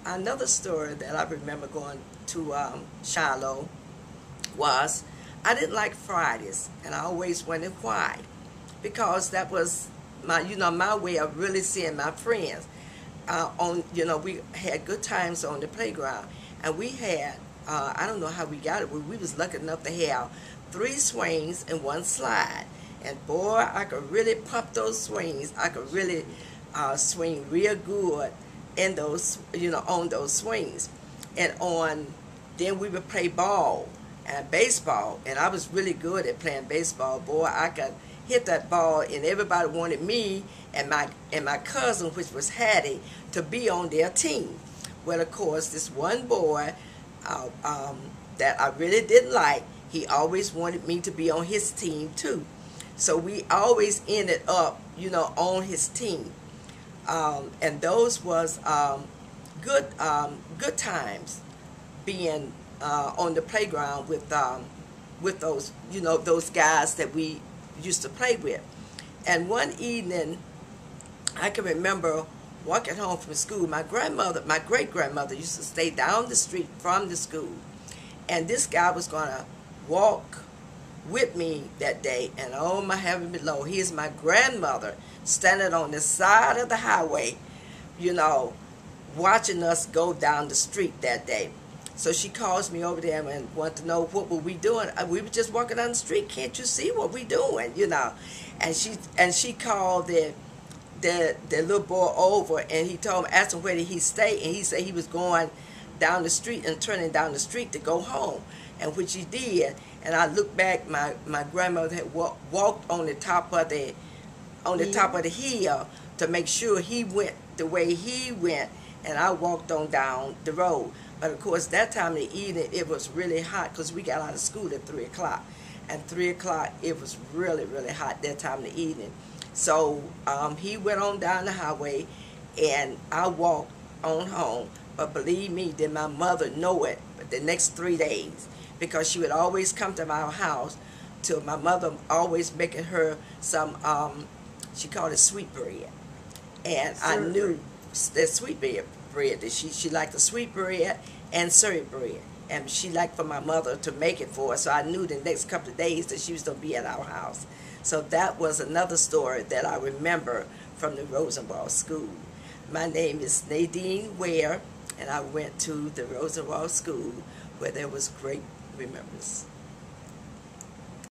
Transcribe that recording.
another story that I remember going to Shiloh was I didn't like Fridays, and I always wondered why, because that was my my way of really seeing my friends. We had good times on the playground, and we had I don't know how we got it, but we was lucky enough to have 3 swings and 1 slide. And boy, I could really pump those swings. I could really swing real good in those, on those swings. And then we would play ball and baseball. And I was really good at playing baseball. Boy, I could hit that ball, and everybody wanted me and my cousin, which was Hattie, to be on their team. Well, of course, this one boy that I really didn't like, he always wanted me to be on his team too. So we always ended up, on his team. And those was good times being on the playground with those, those guys that we used to play with. And one evening, I can remember walking home from school. My great-grandmother used to stay down the street from the school. And this guy was going to walk with me that day. And oh my heaven below, here's my grandmother standing on the side of the highway, watching us go down the street that day. So she calls me over there and wanted to know what were we doing. We were just walking down the street. Can't you see what we doing? And she called the little boy over, and he told him, asked him where did he stay, and he said he was going down the street and turning down the street to go home, and which he did. And I looked back, my grandmother had walked on the top of the hill to make sure he went the way he went, and I walked on down the road. But of course, that time in the evening, it was really hot because we got out of school at 3 o'clock. And 3 o'clock, it was really, really hot that time in the evening. So he went on down the highway, and I walked on home. But believe me, did my mother know it the next 3 days, because she would always come to my house, to my mother always making her some, she called it sweet bread. And I knew that sweet bread that she liked the sweet bread and syrup bread. And she liked for my mother to make it for her, so I knew the next couple of days that she was going to be at our house. So that was another story that I remember from the Rosenwald School. My name is Nadine Ware, and I went to the Rosenwald School, where there was great remembrance.